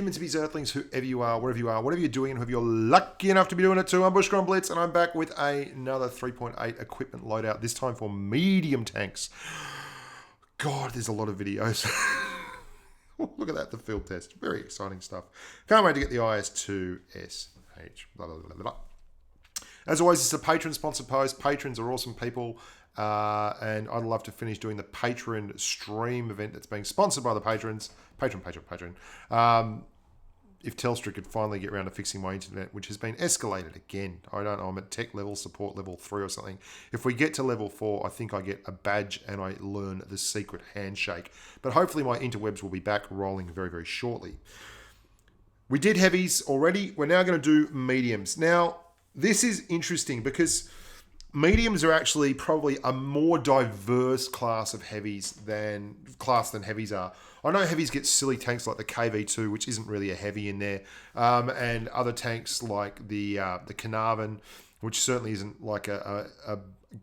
humans, bees, earthlings, whoever you are, wherever you are, whatever you're doing, and whoever you're lucky enough to be doing it too. I'm Bushka on Blitz, and I'm back with another 3.8 equipment loadout, this time for medium tanks. God, there's a lot of videos. Look at that, the field test. Very exciting stuff. Can't wait to get the IS-2SH. Blah, blah, blah, blah. As always, it's a patron-sponsored post. Patrons are awesome people. And I'd love to finish doing the Patreon stream event that's being sponsored by the patrons. Patron. If Telstra could finally get around to fixing my internet, which has been escalated again. I don't know, I'm at tech level, support level 3 or something. If we get to level 4, I think I get a badge and I learn the secret handshake. But hopefully my interwebs will be back rolling very, very shortly. We did heavies already. We're now going to do mediums. Now, this is interesting because mediums are actually probably a more diverse class of heavies than heavies are. I know heavies get silly tanks like the KV2, which isn't really a heavy in there, and other tanks like the Carnarvon, which certainly isn't like a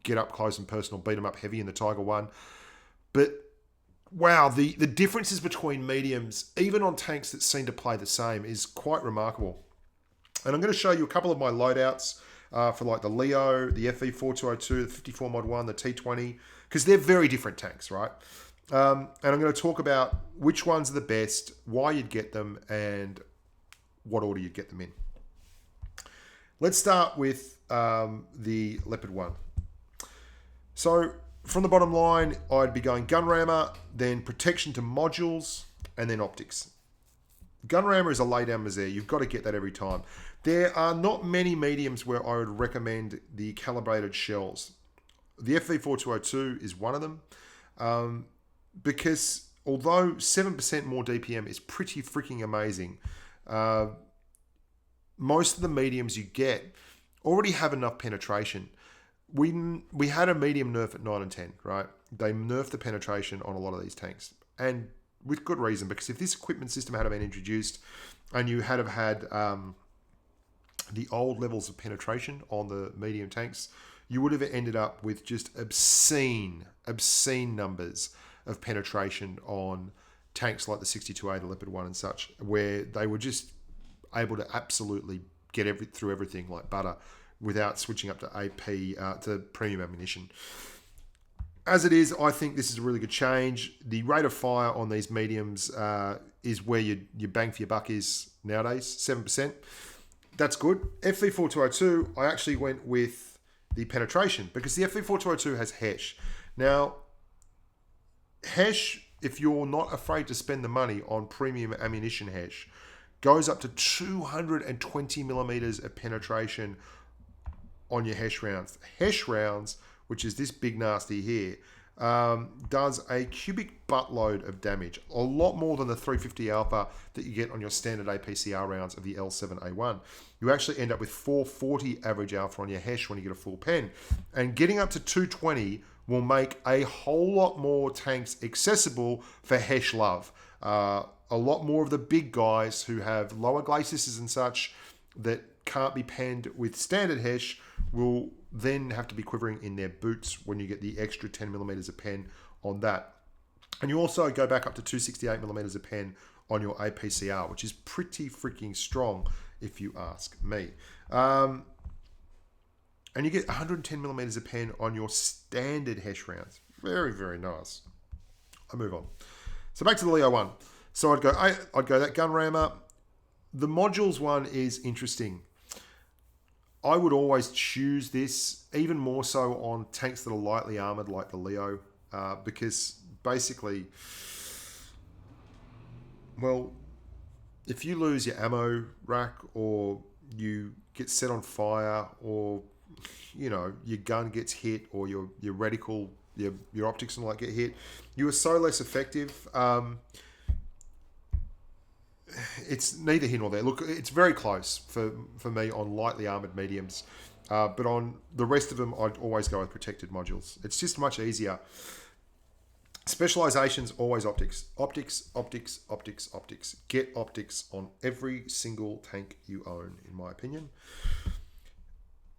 get up close and personal beat 'em up heavy in the Tiger 1. But wow, the differences between mediums, even on tanks that seem to play the same, is quite remarkable. And I'm going to show you a couple of my loadouts for like the Leo, the FE4202, the 54 Mod 1, the T20, because they're very different tanks, right? And I'm going to talk about which ones are the best, why you'd get them, and what order you'd get them in. Let's start with the Leopard 1. So from the bottom line, I'd be going gun rammer, then protection to modules, and then optics. Gun rammer is a lay down misère. You've got to get that every time. There are not many mediums where I would recommend the calibrated shells. The FV4202 is one of them. Because although 7% more DPM is pretty freaking amazing, most of the mediums you get already have enough penetration. We had a medium nerf at 9 and 10, right? They nerfed the penetration on a lot of these tanks. And with good reason, because if this equipment system had been introduced and you had had the old levels of penetration on the medium tanks, you would have ended up with just obscene numbers of penetration on tanks like the 62A, the Leopard 1 and such, where they were just able to absolutely get through everything like butter without switching up to AP, to premium ammunition. As it is, I think this is a really good change. The rate of fire on these mediums is where your bang for your buck is nowadays, 7%. That's good. FV4202, I actually went with the penetration because the FV4202 has HESH. Now, HESH, if you're not afraid to spend the money on premium ammunition HESH, goes up to 220 millimeters of penetration on your HESH rounds. HESH rounds, which is this big nasty here, does a cubic buttload of damage, a lot more than the 350 alpha that you get on your standard APCR rounds of the L7A1. You actually end up with 440 average alpha on your HESH when you get a full pen. And getting up to 220 will make a whole lot more tanks accessible for HESH love. A lot more of the big guys who have lower glacis and such that can't be penned with standard HESH will then have to be quivering in their boots when you get the extra 10 millimeters of pen on that. And you also go back up to 268 millimeters of pen on your APCR, which is pretty freaking strong if you ask me. And you get 110 millimeters of pen on your standard HESH rounds. Very, very nice. I move on. So back to the Leo 1. So I'd go that gun rammer. The modules one is interesting. I would always choose this, even more so on tanks that are lightly armored like the Leo, because basically, well, if you lose your ammo rack or you get set on fire or, you know, your gun gets hit or your reticle, your optics and all that get hit, you are so less effective. It's neither here nor there. Look, it's very close for me on lightly armored mediums. But on the rest of them, I'd always go with protected modules. It's just much easier. Specializations, always optics. Optics. Get optics on every single tank you own, in my opinion.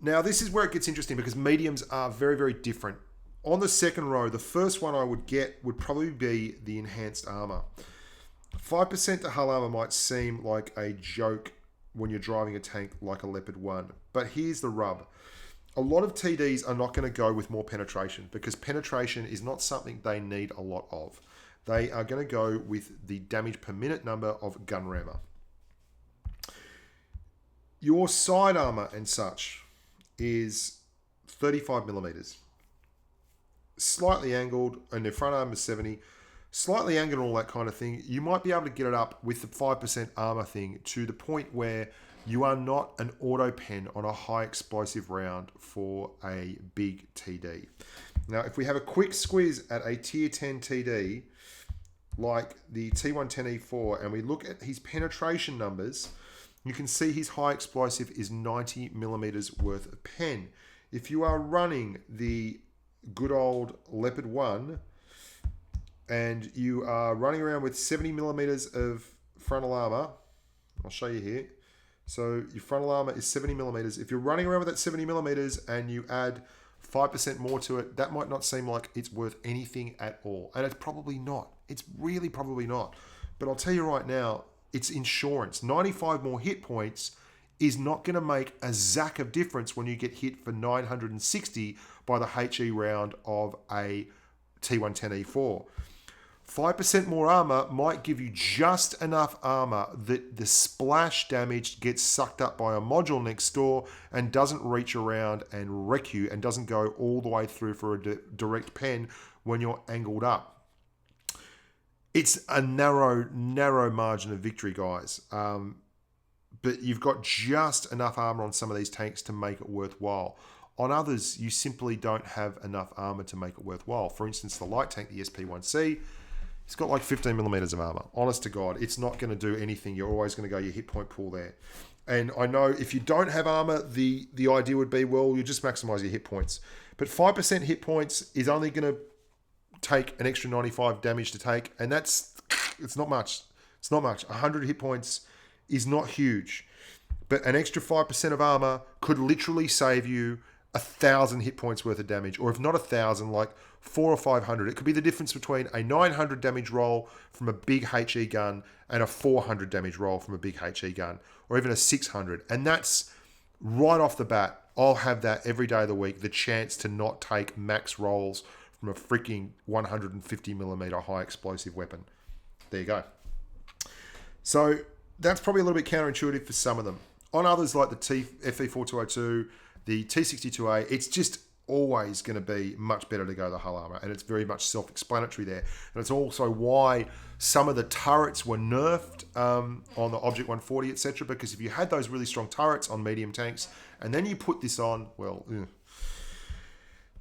Now, this is where it gets interesting because mediums are very, very different. On the second row, the first one I would get would probably be the enhanced armor. 5% to hull armor might seem like a joke when you're driving a tank like a Leopard 1, but here's the rub. A lot of TDs are not going to go with more penetration because penetration is not something they need a lot of. They are going to go with the damage per minute number of gun rammer. Your side armor and such is 35 millimeters. Slightly angled, and their front arm is 70. Slightly angled and all that kind of thing. You might be able to get it up with the 5% armor thing to the point where you are not an auto pen on a high explosive round for a big TD. Now, if we have a quick squeeze at a tier 10 TD, like the T110E4, and we look at his penetration numbers, you can see his high explosive is 90 millimeters worth of pen. If you are running the good old Leopard 1 and you are running around with 70 millimeters of frontal armor, I'll show you here. So your frontal armor is 70 millimeters. If you're running around with that 70 millimeters and you add 5% more to it, that might not seem like it's worth anything at all. And it's probably not. It's really probably not. But I'll tell you right now, it's insurance. 95 more hit points is not going to make a zack of difference when you get hit for 960 by the HE round of a T110E4. 5% more armor might give you just enough armor that the splash damage gets sucked up by a module next door and doesn't reach around and wreck you and doesn't go all the way through for a direct pen when you're angled up. It's a narrow margin of victory, guys. But you've got just enough armor on some of these tanks to make it worthwhile. On others, you simply don't have enough armor to make it worthwhile. For instance, the light tank, the SP1C, it's got like 15 millimeters of armor. Honest to God, it's not going to do anything. You're always going to go your hit point pool there. And I know if you don't have armor, the idea would be, well, you just maximize your hit points. But 5% hit points is only going to take an extra 95 damage to take. And it's not much. It's not much. 100 hit points is not huge. But an extra 5% of armor could literally save you 1,000 hit points worth of damage, or if not 1,000, like 400 or 500. It could be the difference between a 900 damage roll from a big HE gun and a 400 damage roll from a big HE gun, or even a 600. And that's right off the bat. I'll have that every day of the week, the chance to not take max rolls from a freaking 150 millimeter high explosive weapon. There you go. So that's probably a little bit counterintuitive for some of them. On others like the FE4202, the T62A, it's just always going to be much better to go the hull armor, and it's very much self-explanatory there. And it's also why some of the turrets were nerfed on the Object 140, etc. Because if you had those really strong turrets on medium tanks, and then you put this on, well,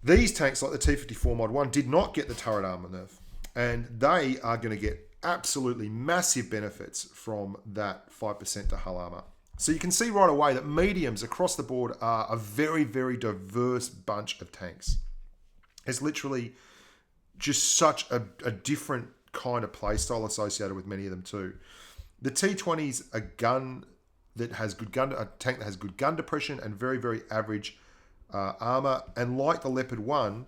these tanks like the T54 Mod 1 did not get the turret armor nerf, and they are going to get absolutely massive benefits from that 5% to hull armor. So you can see right away that mediums across the board are a very, very diverse bunch of tanks. It's literally just such a different kind of play style associated with many of them too. The T20's a gun that has a tank that has good gun depression and very, very average armor. And like the Leopard 1,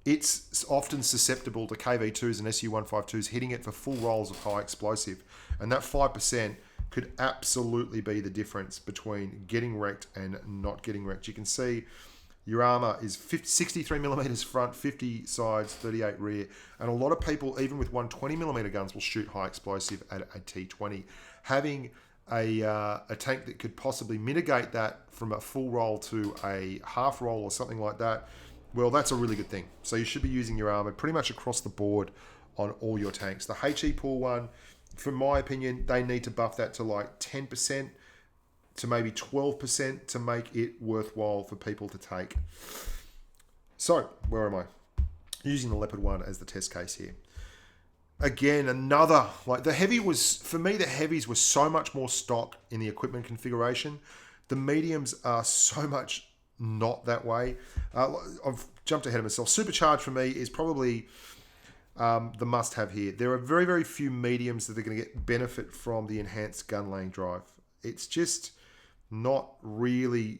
it's often susceptible to KV2s and SU-152s hitting it for full rolls of high explosive. And that 5% could absolutely be the difference between getting wrecked and not getting wrecked. You can see your armor is 63 millimeters front, 50 sides, 38 rear. And a lot of people, even with 120 millimeter guns, will shoot high explosive at a T20. Having a tank that could possibly mitigate that from a full roll to a half roll or something like that, well, that's a really good thing. So you should be using your armor pretty much across the board on all your tanks. The HE pool one, from my opinion, they need to buff that to like 10% to maybe 12% to make it worthwhile for people to take. So, where am I? Using the Leopard 1 as the test case here. Again, another, like the heavy was, for me, the heavies were so much more stock in the equipment configuration. The mediums are so much not that way. I've jumped ahead of myself. Supercharged for me is probably the must-have here. There are very, very few mediums that are going to get benefit from the enhanced gun lane drive. It's just not really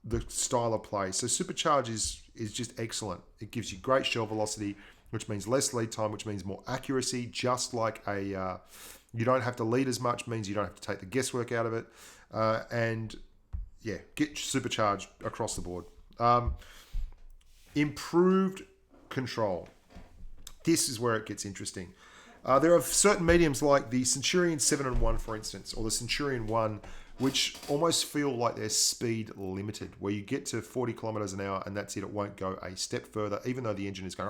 the style of play. So Supercharge is just excellent. It gives you great shell velocity, which means less lead time, which means more accuracy, just like a You don't have to lead as much, means you don't have to take the guesswork out of it. And yeah, get supercharged across the board. Improved control. This is where it gets interesting. There are certain mediums like the Centurion 7-1, for instance, or the Centurion 1, which almost feel like they're speed limited, where you get to 40 kilometers an hour and that's it. It won't go a step further, even though the engine is going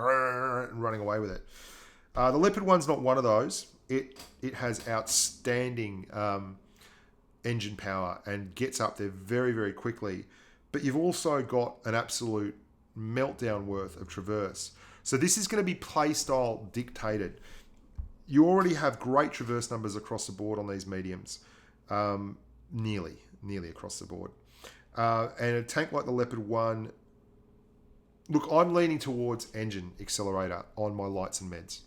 and running away with it. The Leopard 1's not one of those. It has outstanding engine power and gets up there very, very quickly. But you've also got an absolute meltdown worth of traverse. So this is going to be play style dictated. You already have great traverse numbers across the board on these mediums, nearly across the board. And a tank like the Leopard 1, look, I'm leaning towards engine accelerator on my lights and meds.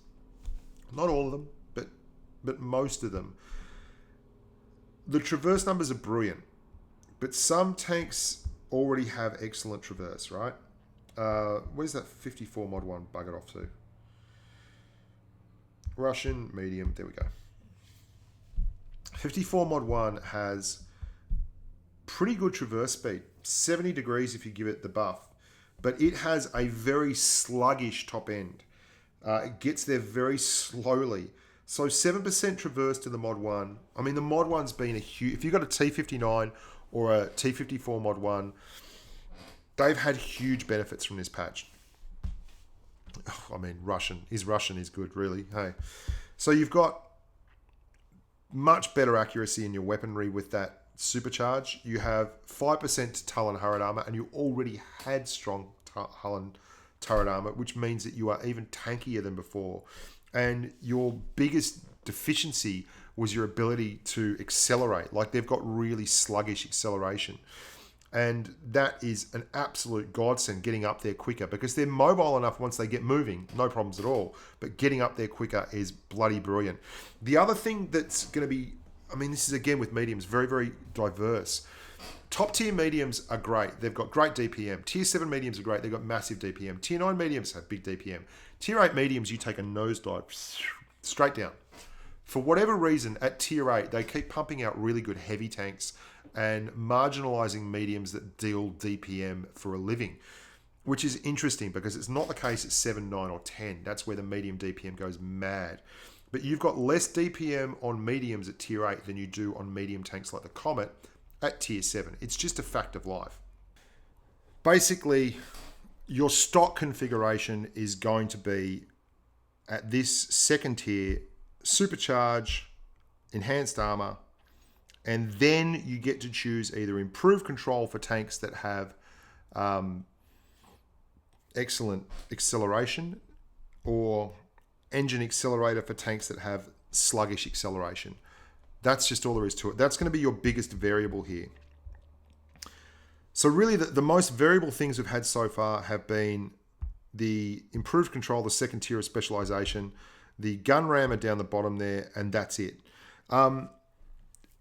Not all of them, but most of them. The traverse numbers are brilliant, but some tanks already have excellent traverse, right? Where's that 54 mod 1 buggered off to? Russian, medium, there we go. 54 mod 1 has pretty good traverse speed, 70 degrees if you give it the buff, but it has a very sluggish top end. It gets there very slowly. So 7% traverse to the mod 1. I mean, the mod 1's been a huge... If you've got a T59 or a T54 mod 1, they've had huge benefits from this patch. I mean, Russian is good, really. Hey, so you've got much better accuracy in your weaponry with that supercharge. You have 5% Tull and Hurried armor, and you already had strong Hull and turret armor, which means that you are even tankier than before. And your biggest deficiency was your ability to accelerate. Like, they've got really sluggish acceleration. And that is an absolute godsend, getting up there quicker, because they're mobile enough once they get moving, no problems at all. But getting up there quicker is bloody brilliant. The other thing that's going to be, I mean, this is again with mediums, very, very diverse. Top tier mediums are great. They've got great DPM. Tier 7 mediums are great. They've got massive DPM. Tier 9 mediums have big DPM. Tier 8 mediums, you take a nosedive straight down. For whatever reason, at Tier 8, they keep pumping out really good heavy tanks and marginalizing mediums that deal DPM for a living, which is interesting because it's not the case at 7, 9, or 10. That's where the medium DPM goes mad. But you've got less DPM on mediums at Tier 8 than you do on medium tanks like the Comet at Tier 7. It's just a fact of life. Basically, your stock configuration is going to be at this second tier, supercharge, enhanced armor, and then you get to choose either improved control for tanks that have excellent acceleration, or engine accelerator for tanks that have sluggish acceleration. That's just all there is to it. That's going to be your biggest variable here. So really the most variable things we've had so far have been the improved control, the second tier of specialization, the gun rammer down the bottom there, and that's it.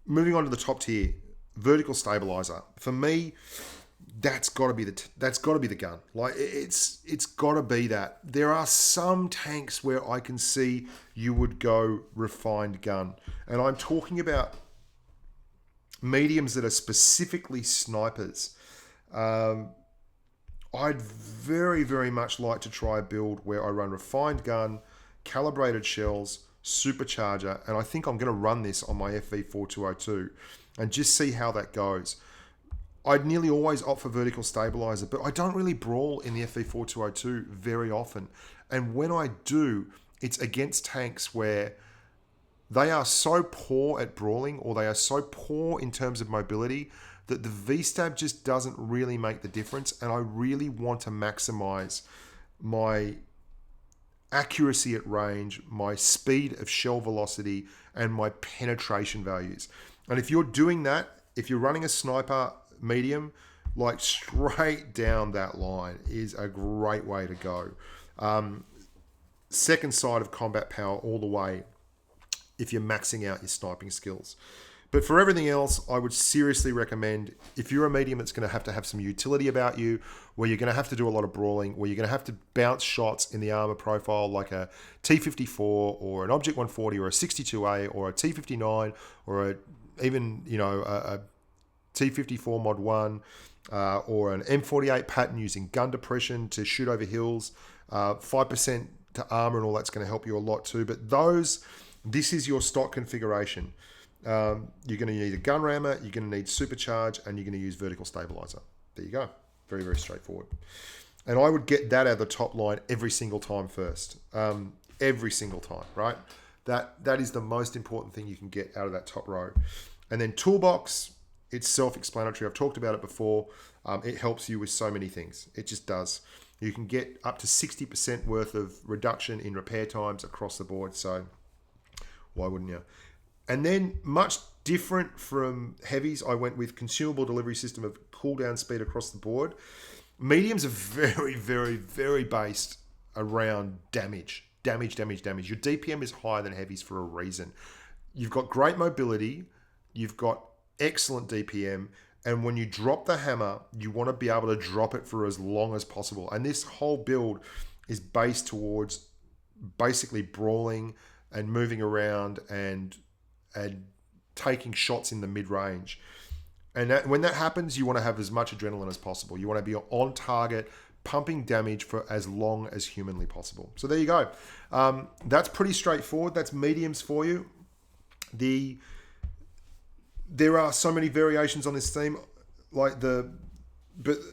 Moving on to the top tier, vertical stabilizer. For me, that's got to be the gun. Like, it's got to be that. There are some tanks where I can see you would go refined gun, and I'm talking about mediums that are specifically snipers. I'd very, very much like to try a build where I run refined gun, calibrated shells, supercharger, and I think I'm going to run this on my FV4202 and just see how that goes. I'd nearly always opt for vertical stabilizer, but I don't really brawl in the FV4202 very often. And when I do, it's against tanks where they are so poor at brawling, or they are so poor in terms of mobility, that the V-stab just doesn't really make the difference. And I really want to maximize my accuracy at range, my speed of shell velocity, and my penetration values. And if you're doing that, if you're running a sniper medium, like, straight down that line is a great way to go. Second side of combat power all the way if you're maxing out your sniping skills. But for everything else, I would seriously recommend, if you're a medium that's going to have some utility about you, where you're going to have to do a lot of brawling, where you're going to have to bounce shots in the armor profile like a T54 or an Object 140 or a 62A or a T59 or even a T54 Mod 1 or an M48 pattern using gun depression to shoot over hills, 5% to armor and all that's going to help you a lot too. But this is your stock configuration. You're going to need a gun rammer, you're going to need supercharge, and you're going to use vertical stabilizer. There you go. Very, very straightforward. And I would get that out of the top line every single time first. Every single time, right? That is the most important thing you can get out of that top row. And then Toolbox, it's self-explanatory. I've talked about it before. It helps you with so many things. It just does. You can get up to 60% worth of reduction in repair times across the board. So why wouldn't you? And then much different from heavies, I went with consumable delivery system of cooldown speed across the board. Mediums are very, very, very based around damage. Damage. Your DPM is higher than heavies for a reason. You've got great mobility. You've got excellent DPM. And when you drop the hammer, you want to be able to drop it for as long as possible. And this whole build is based towards basically brawling and moving around and taking shots in the mid-range. And when that happens, you want to have as much adrenaline as possible. You want to be on target, pumping damage for as long as humanly possible. So there you go. That's pretty straightforward. That's mediums for you. There are so many variations on this theme, but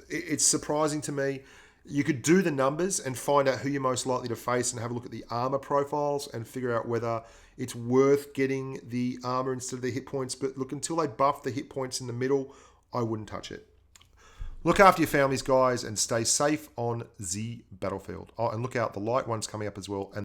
it's surprising to me. You could do the numbers and find out who you're most likely to face and have a look at the armor profiles and figure out whether it's worth getting the armor instead of the hit points. But look, until they buff the hit points in the middle, I wouldn't touch it. Look after your families, guys, and stay safe on the battlefield. Oh, and look out, the light one's coming up as well. And